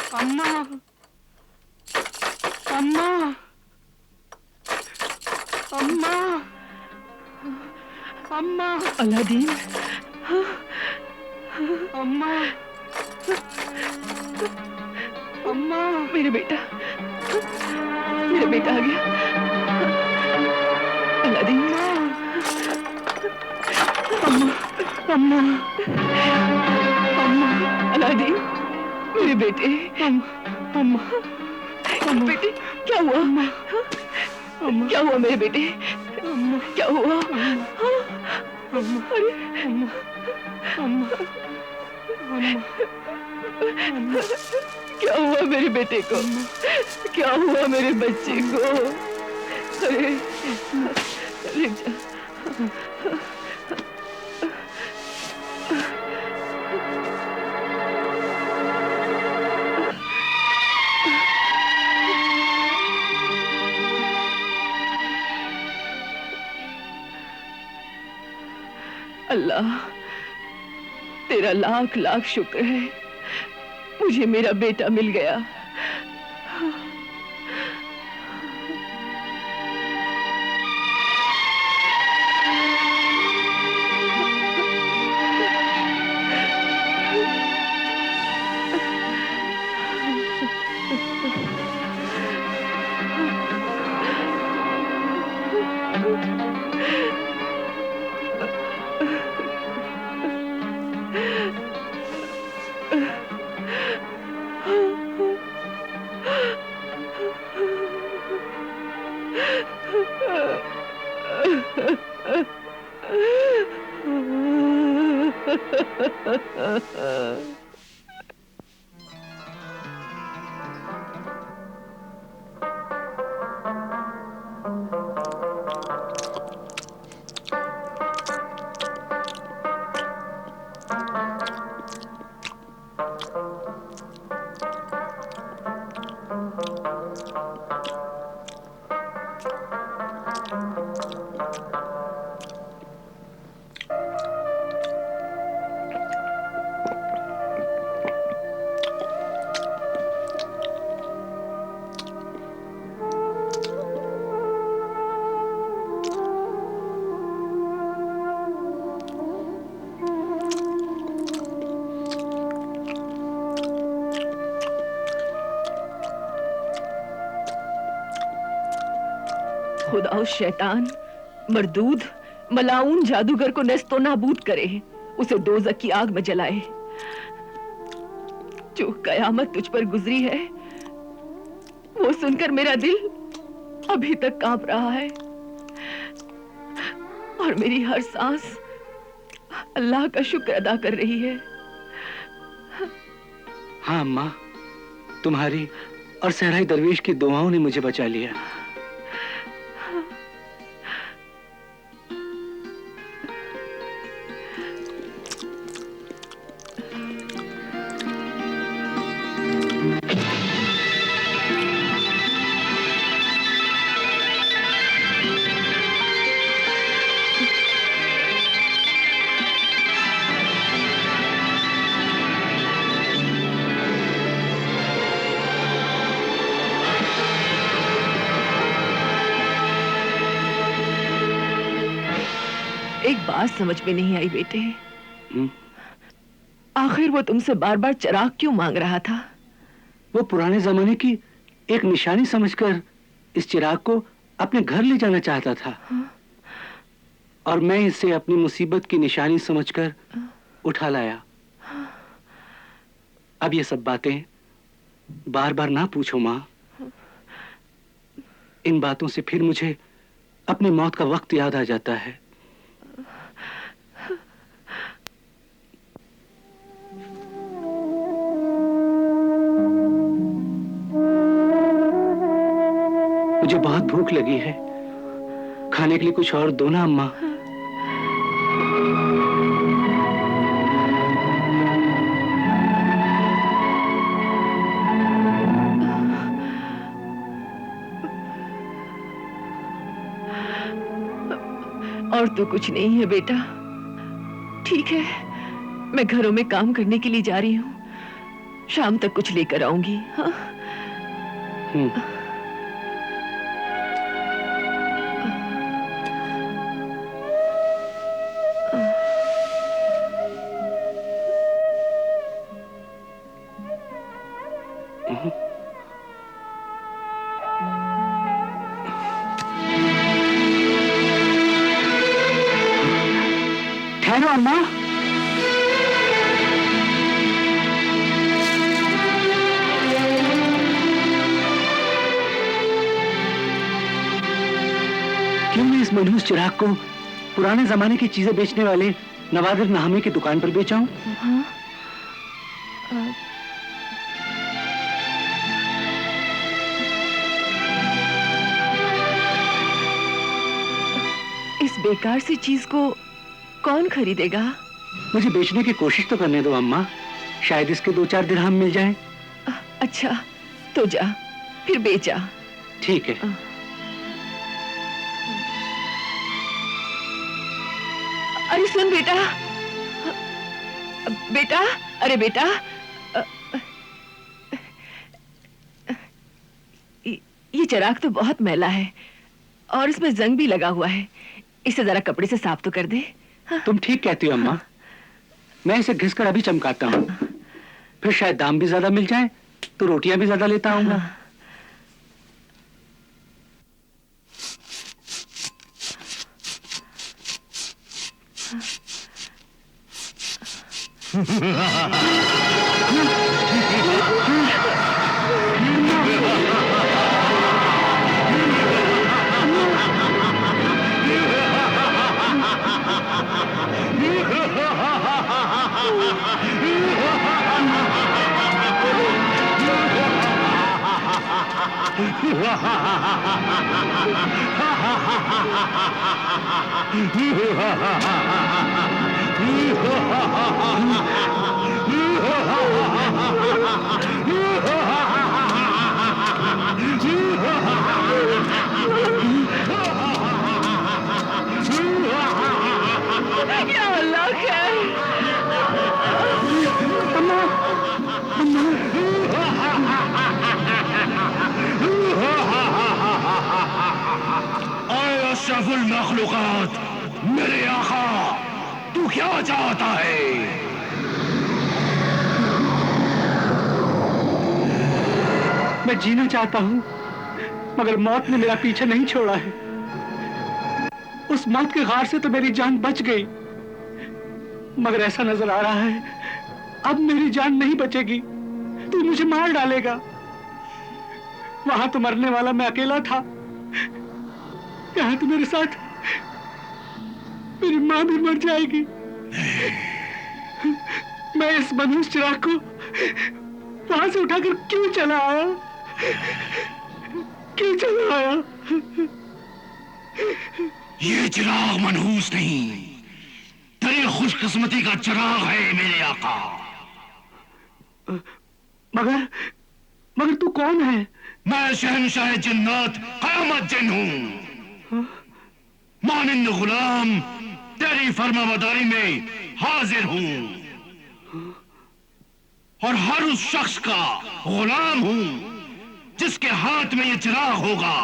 अम्मा, अम्मा, अम्मा, अम्मा, अलादीन, अम्मा, अम्मा, मेरे बेटा आ गया। अलादीन, अम्मा, अम्मा, अम्मा, अलादीन, मेरे बेटे, अम्मा, अम्मा, बेटे, क्या हुआ? अम्मा, क्या हुआ मेरे बेटे? अम्मा, क्या हुआ? अम्मा, अरे अम्मा, अम्मा, अम्मा, अम्मा, क्या हुआ मेरे बेटे को? क्या हुआ मेरे बच्चे को? अरे अरे अल्लाह, तेरा लाख लाख शुक्र है, मुझे मेरा बेटा मिल गया। खुदा उस शैतान, मरदूद, मलाऊन जादूगर को नस्तो नाबूद करे, उसे दोज़ख की आग में जलाए। जो कयामत तुझ पर गुजरी है, वो सुनकर मेरा दिल अभी तक कांप रहा है और मेरी हर सांस अल्लाह का शुक्र अदा कर रही है। हाँ अम्मा, तुम्हारी और सहराई दरवेश की दुआओं ने मुझे बचा लिया। एक बात समझ में नहीं आई बेटे, आखिर वो तुमसे बार बार चिराग क्यों मांग रहा था? वो पुराने जमाने की एक निशानी समझकर इस चिराग को अपने घर ले जाना चाहता था। और मैं इसे अपनी मुसीबत की निशानी समझकर उठा लाया। अब ये सब बातें बार बार ना पूछो माँ। इन बातों से फिर मुझे अपनी मौत का वक्त याद आ जाता है। मुझे बहुत भूख लगी है, खाने के लिए कुछ और दो ना अम्मा। और तो कुछ नहीं है बेटा, ठीक है, मैं घरों में काम करने के लिए जा रही हूँ, शाम तक कुछ लेकर आऊंगी। हाँ? ठहरो अम्मा। क्यों मैं इस मनहूस चिराग को पुराने जमाने की चीजें बेचने वाले नवादिर नाहमे की दुकान पर बेचाऊं? हाँ? इस बेकार सी चीज को कौन खरीदेगा? मुझे बेचने की कोशिश तो करने दो अम्मा, शायद इसके 2-4 दिरहम मिल जाएं। अच्छा तो जा, फिर बेचा। ठीक है। अरे सुन बेटा, बेटा, अरे बेटा, ये चिराग तो बहुत मैला है और इसमें जंग भी लगा हुआ है। इसे जरा कपड़े से साफ तो कर दे। हाँ? तुम ठीक कहती हो अम्मा, मैं इसे घिसकर अभी चमकाता हूँ, फिर शायद दाम भी ज्यादा मिल जाए तो रोटियां भी ज्यादा लेता आऊंगा। हाँ। या अल्लाह खैर। अम्मा, अम्मा। अशरफुल मखलूकात, मेरे आका, तू क्या चाहता है? मैं जीना चाहता हूँ, मगर मौत ने मेरा पीछा नहीं छोड़ा है। उस मौत के घार से तो मेरी जान बच गई, मगर ऐसा नजर आ रहा है अब मेरी जान नहीं बचेगी। तू मुझे मार डालेगा। वहां तो मरने वाला मैं अकेला था, यहाँ तो मेरे साथ मेरी माँ भी मर जाएगी। मैं इस मनहूस चिराग को वहां से उठाकर क्यों चला आया? क्यों चला आया? ये चिराग मनहूस नहीं, तेरी खुशकिस्मती का चिराग है मेरे आका। मगर तू कौन है? मैं शहंशाह जिन्नात क़यामत जिन हूँ। मानिंद गुलाम तेरी फरमाबरदारी में हाजिर हूँ और हर उस शख्स का गुलाम हूँ जिसके हाथ में ये चिराग होगा।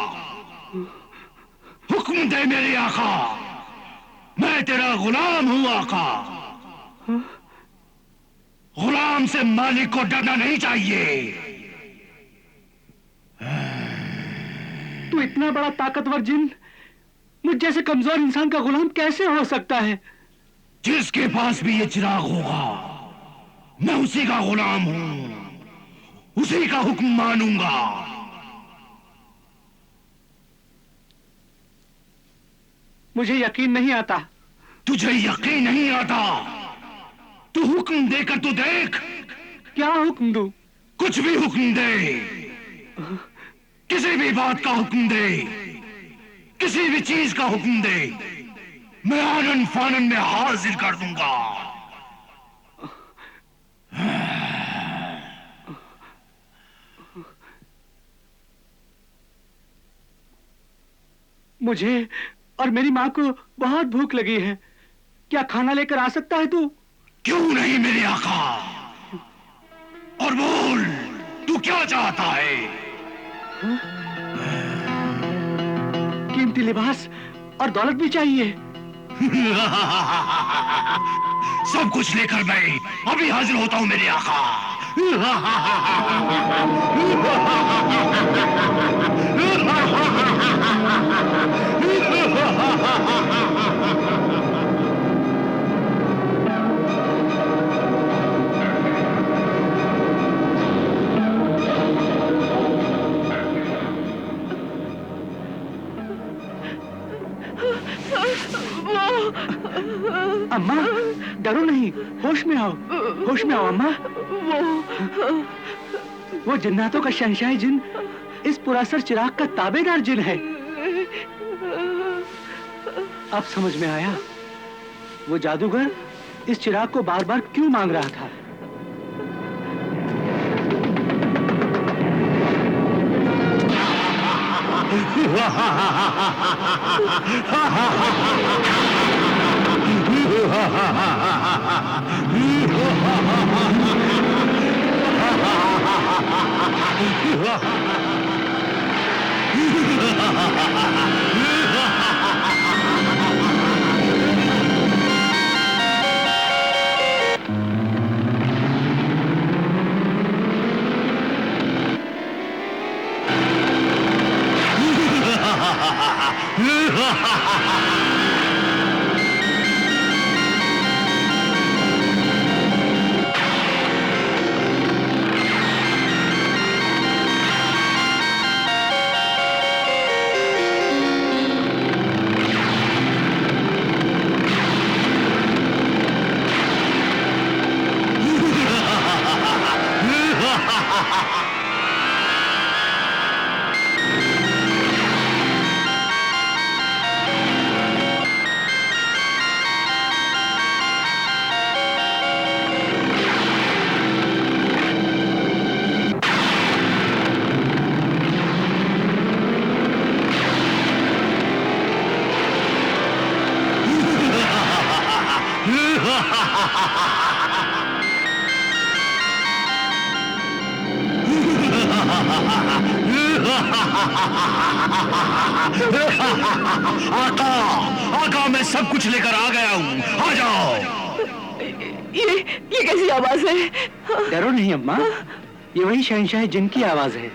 हुक्म दे मेरे आका, मैं तेरा गुलाम हूँ आका। गुलाम से मालिक को डरना नहीं चाहिए। तू इतना बड़ा ताकतवर जिन मुझ जैसे कमजोर इंसान का गुलाम कैसे हो सकता है? जिसके पास भी ये चिराग होगा, मैं उसी का गुलाम हूं, उसी का हुक्म मानूंगा। मुझे यकीन नहीं आता। तुझे यकीन नहीं आता? तू हुक्म देकर तो देख। क्या हुक्म दूं? कुछ भी हुक्म दे, किसी भी बात का हुक्म दे, किसी भी चीज का हुक्म दे, मैं आनन फानन में हाजिर कर दूंगा। मुझे और मेरी माँ को बहुत भूख लगी है, क्या खाना लेकर आ सकता है तू? क्यों नहीं मेरे आका। और वो क्या चाहता है? कीमती लिबास और दौलत भी चाहिए। सब कुछ लेकर मैं अभी हाजिर होता हूं मेरे आका। अम्मा, डरो नहीं, होश में आओ, होश में आओ अम्मा। वो जिन्नातों का शहंशाह जिन इस पुरासर चिराग का ताबेदार जिन है। अब समझ में आया वो जादूगर इस चिराग को बार बार क्यों मांग रहा था। आका, आका मैं सब कुछ लेकर आ गया हूँ, आ जाओ। ये कैसी आवाज है? डरो नहीं अम्मा, ये वही शहंशाह जिन की आवाज है।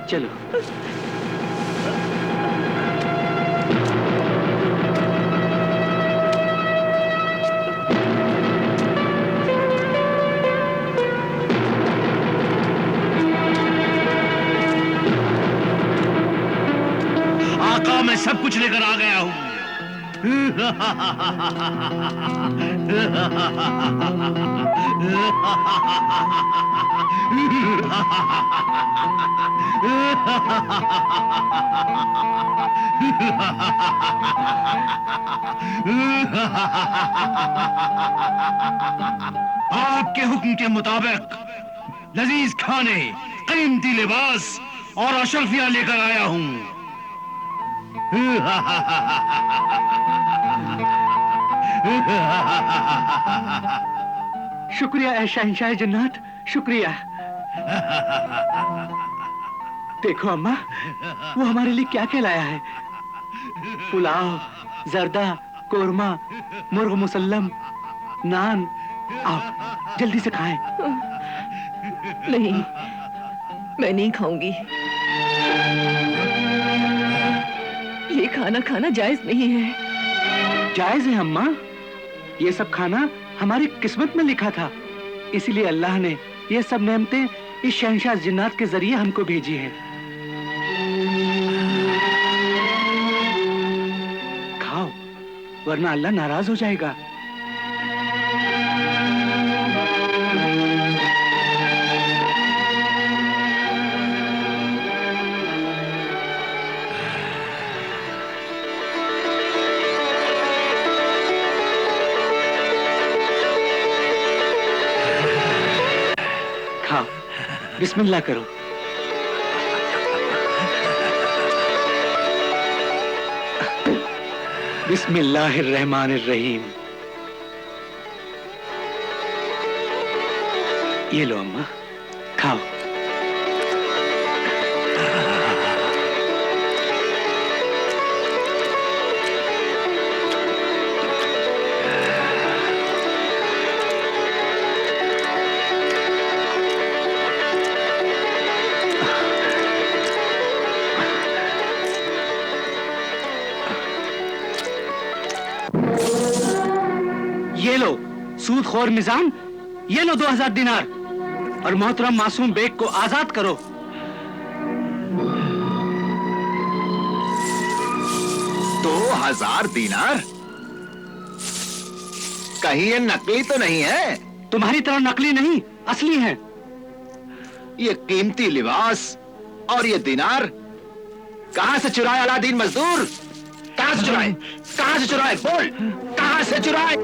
चलो। आका मैं सब कुछ लेकर आ गया हूँ। आपके हुक्म के मुताबिक लजीज खाने, कीमती लिबास और अशरफिया लेकर आया हूँ। शुक्रिया ऐ शहंशाह जन्नत, शुक्रिया। देखो अम्मा, वो हमारे लिए क्या क्या लाया है। पुलाव, जर्दा, कोरमा, मुर्ग मुसल्लम, नान। आओ जल्दी से खाएं। नहीं, मैं नहीं खाऊंगी। ये खाना खाना जायज नहीं है। जायज है अम्मा, ये सब खाना हमारी किस्मत में लिखा था, इसीलिए अल्लाह ने ये सब नेमतें इस शहंशाह जिन्नात के जरिए हमको भेजी हैं। खाओ, वरना अल्लाह नाराज हो जाएगा। खाओ, बिस्मिल्लाह करो। बिस्मिल्लाहिर्रहमानिर्रहीम। ये लो अम्मा, खाओ। ये लो सूदखोर मिजान, ये लो 2000 दिनार और मोहतरम मासूम बेग को आजाद करो। 2000 दीनार? कहीं ये नकली तो नहीं है? तुम्हारी तरह नकली नहीं, असली है। ये कीमती लिबास और ये दीनार कहां से चुराए अलादीन मजदूर? कहां से चुराए? कहां से चुराए? बोल, कहां से चुराए?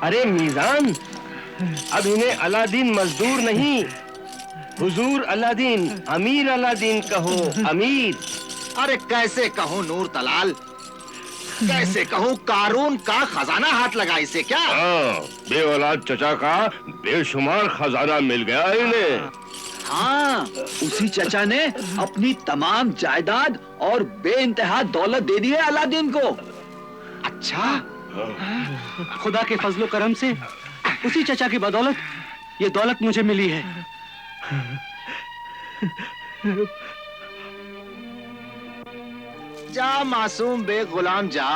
अरे मीजान, अब इन्हें अलादीन मजदूर नहीं, हुजूर अलादीन, अमीर अलादीन कहो, अमीर। अरे कैसे कहूं नूर तलाल, कैसे कहूं कारून का खजाना हाथ लगा इसे क्या? बे औलाद चचा का बेशुमार खजाना मिल गया इन्हें। हाँ, उसी चचा ने अपनी तमाम जायदाद और बेइंतहा दौलत दे दी है अलादीन को। अच्छा, खुदा के फजलो करम से उसी चचा की बदौलत ये दौलत मुझे मिली है। जा मासूम बेग गुलाम जा,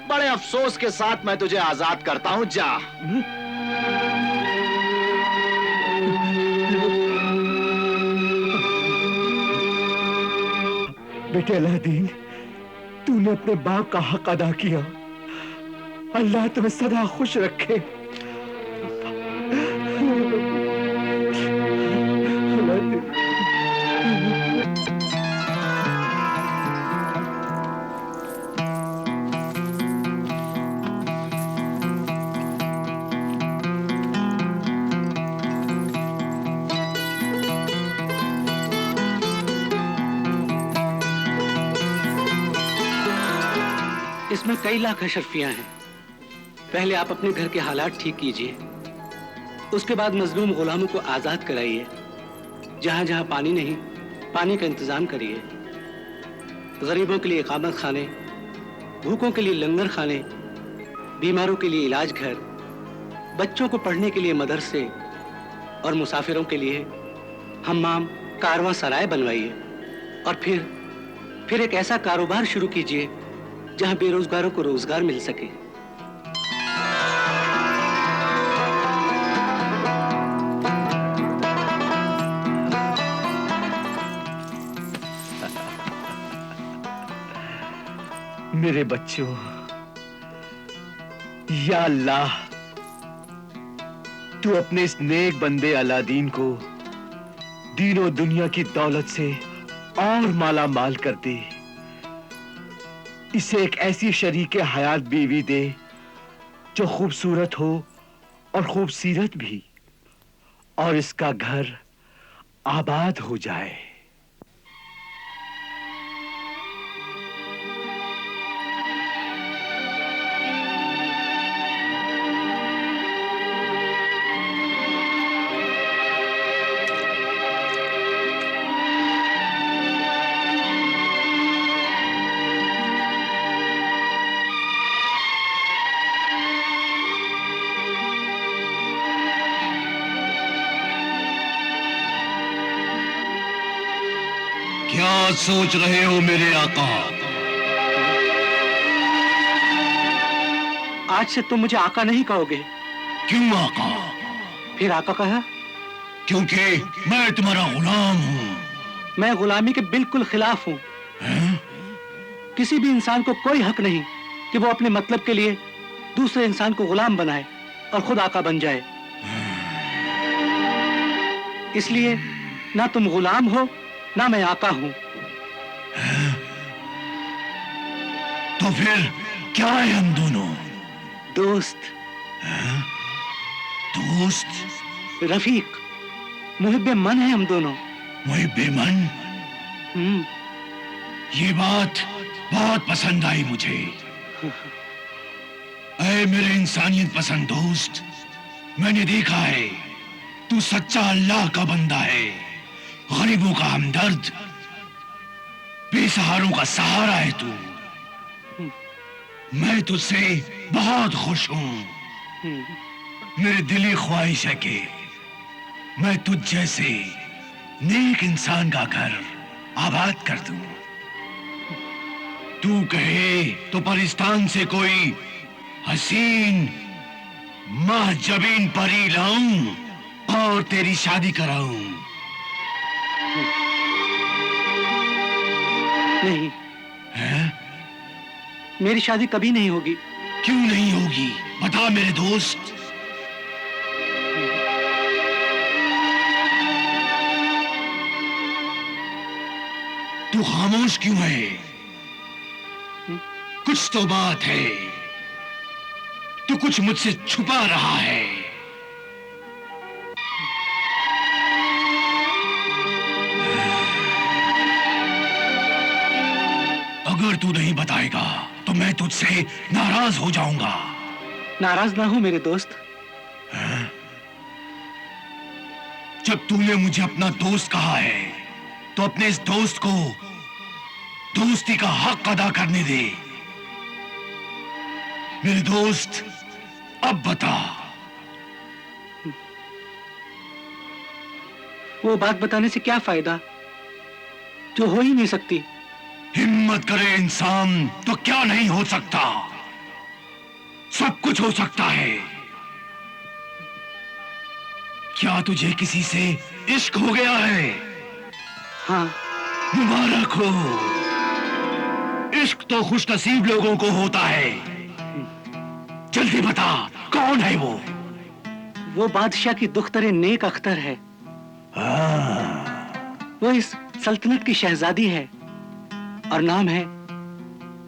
बड़े अफसोस के साथ मैं तुझे आजाद करता हूं, जा। बेटे अलादीन, तूने अपने बाप का हक अदा किया। अल्लाह तुम्हें सदा खुश रखे। इसमें कई लाख अशरफियां हैं। पहले आप अपने घर के हालात ठीक कीजिए, उसके बाद मजलूम गुलामों को आजाद कराइए। जहां जहां पानी नहीं, पानी का इंतजाम करिए। गरीबों के लिए इकामत खाने, भूखों के लिए लंगर खाने, बीमारों के लिए इलाज घर, बच्चों को पढ़ने के लिए मदरसे और मुसाफिरों के लिए हम्माम, कारवां सराय बनवाइए। और फिर एक ऐसा कारोबार शुरू कीजिए जहां बेरोजगारों को रोजगार मिल सके। मेरे बच्चों, या अल्लाह, तू अपने इस नेक बंदे अलादीन को दीनों दुनिया की दौलत से और माला माल कर दे। इसे एक ऐसी शरीके हयात बीवी दे जो खूबसूरत हो और खूबसीरत भी, और इसका घर आबाद हो जाए। क्या सोच रहे हो मेरे आका? आज से तुम मुझे आका नहीं कहोगे। क्यों आका? फिर आका कहा? क्योंकि मैं तुम्हारा गुलाम हूँ। मैं गुलामी के बिल्कुल खिलाफ हूँ। किसी भी इंसान को कोई हक नहीं कि वो अपने मतलब के लिए दूसरे इंसान को गुलाम बनाए और खुद आका बन जाए। इसलिए ना तुम गुलाम हो ना मैं आका हूं। तो फिर क्या है हम दोनों? दोस्त। दोस्त? रफीक, मुहिब्बे मन है हम दोनों। मुहिब्बे मन? ये बात बहुत पसंद आई मुझे। ऐ मेरे इंसानियत पसंद दोस्त, मैंने देखा है तू सच्चा अल्लाह का बंदा है, गरीबों का हमदर्द, बेसहारों का सहारा है तू। मैं तुझसे बहुत खुश हूं। मेरी दिली ख्वाहिश है कि मैं तुझ जैसे नेक इंसान का घर आबाद कर दूं। तू कहे तो परिस्तान से कोई हसीन महजबीन परी लाऊं और तेरी शादी कराऊं। नहीं, हैं? मेरी शादी कभी नहीं होगी। क्यों नहीं होगी? बता मेरे दोस्त। तू खामोश क्यों है? कुछ तो बात है, तू कुछ मुझसे छुपा रहा है। अगर तू नहीं बताएगा तो मैं तुझसे नाराज हो जाऊंगा। नाराज ना हो मेरे दोस्त। जब तूने मुझे अपना दोस्त कहा है तो अपने इस दोस्त को दोस्ती का हक अदा करने दे। मेरे दोस्त, अब बता। वो बात बताने से क्या फायदा जो हो ही नहीं सकती। हिम्मत करे इंसान तो क्या नहीं हो सकता, सब कुछ हो सकता है। क्या तुझे किसी से इश्क हो गया है? हाँ। मुबारक हो। इश्क तो खुशनसीब लोगों को होता है। जल्दी बता, कौन है वो? वो बादशाह की दुख्तरे नेक अख्तर है। वो इस सल्तनत की शहजादी है और नाम है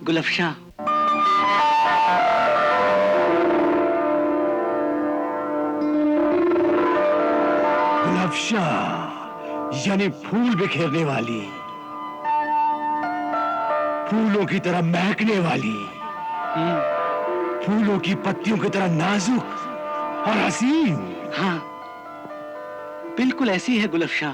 गुलफशां। गुलफशां यानी फूल बिखेरने वाली, फूलों की तरह महकने वाली, फूलों की पत्तियों की तरह नाजुक और हसीन। हाँ, बिल्कुल ऐसी है गुलफशां।